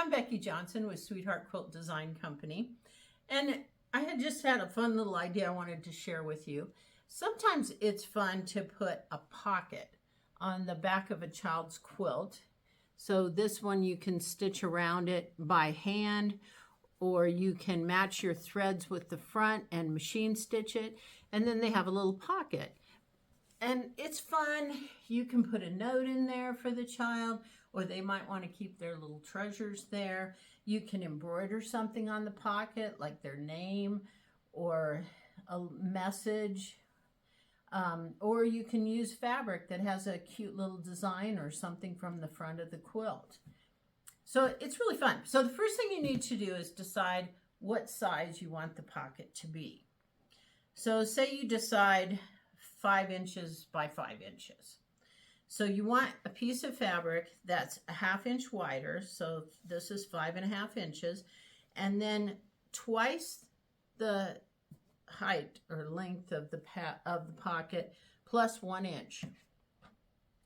I'm Becky Johnson with Sweetheart Quilt Design Company, and I had just had a fun little idea I wanted to share with you. Sometimes it's fun to put a pocket on the back of a child's quilt. So this one you can stitch around it by hand, or you can match your threads with the front and machine stitch it, and then they have a little pocket. And it's fun. You can put a note in there for the child, or they might want to keep their little treasures there. You can embroider something on the pocket, like their name or a message. Or you can use fabric that has a cute little design or something from the front of the quilt. So it's really fun. So the first thing you need to do is decide what size you want the pocket to be. So say you decide 5 inches by 5 inches. So you want a piece of fabric that's a 1/2 inch wider. So this is 5.5 inches, and then twice the height or length of the pocket plus 1 inch.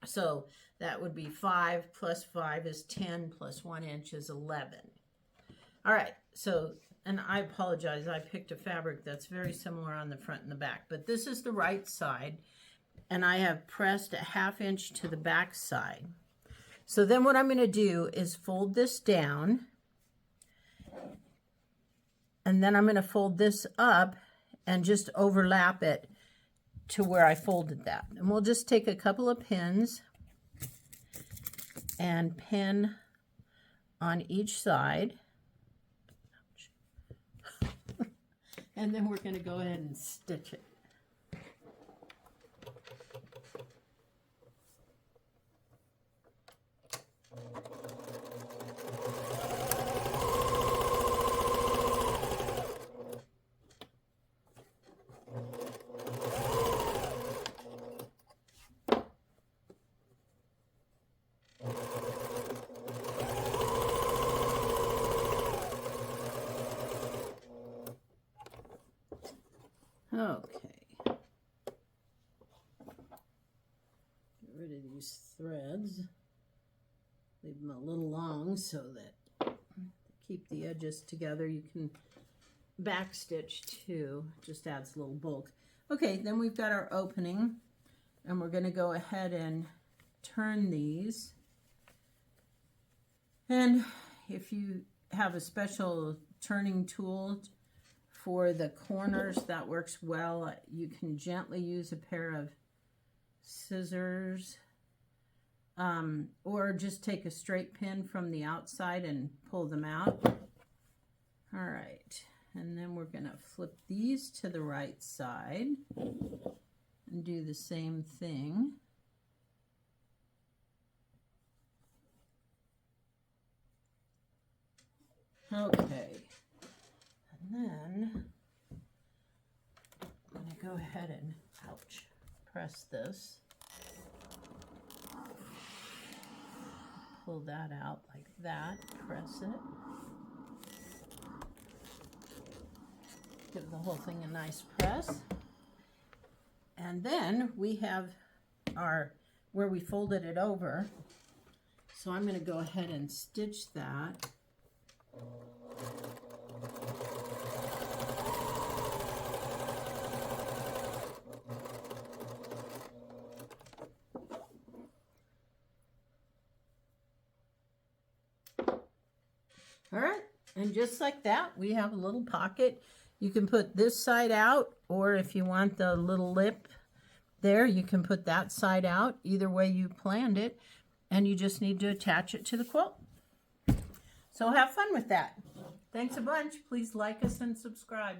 So that would be 5 plus 5 is 10 plus 1 inch is 11. All right, so, and I apologize, I picked a fabric that's very similar on the front and the back, but this is the right side, and I have pressed a 1/2 inch to the back side. So then what I'm going to do is fold this down, and then I'm going to fold this up and just overlap it to where I folded that. And we'll just take a couple of pins and pin on each side. And then we're going to go ahead and stitch it. Okay, get rid of these threads, leave them a little long so that to keep the edges together. You can back stitch too, just adds a little bulk. Okay, then we've got our opening, and we're going to go ahead and turn these. And if you have a special turning tool for the corners, that works well. You can gently use a pair of scissors, or just take a straight pin from the outside and pull them out. All right, and then we're going to flip these to the right side and do the same thing. Okay. And then I'm going to go ahead and, press this. Pull that out like that, press it. Give the whole thing a nice press. And then we have our, where we folded it over. So I'm going to go ahead and stitch that. All right, and just like that, we have a little pocket. You can put this side out, or if you want the little lip there, you can put that side out. Either way you planned it, and you just need to attach it to the quilt. So have fun with that. Thanks a bunch. Please like us and subscribe.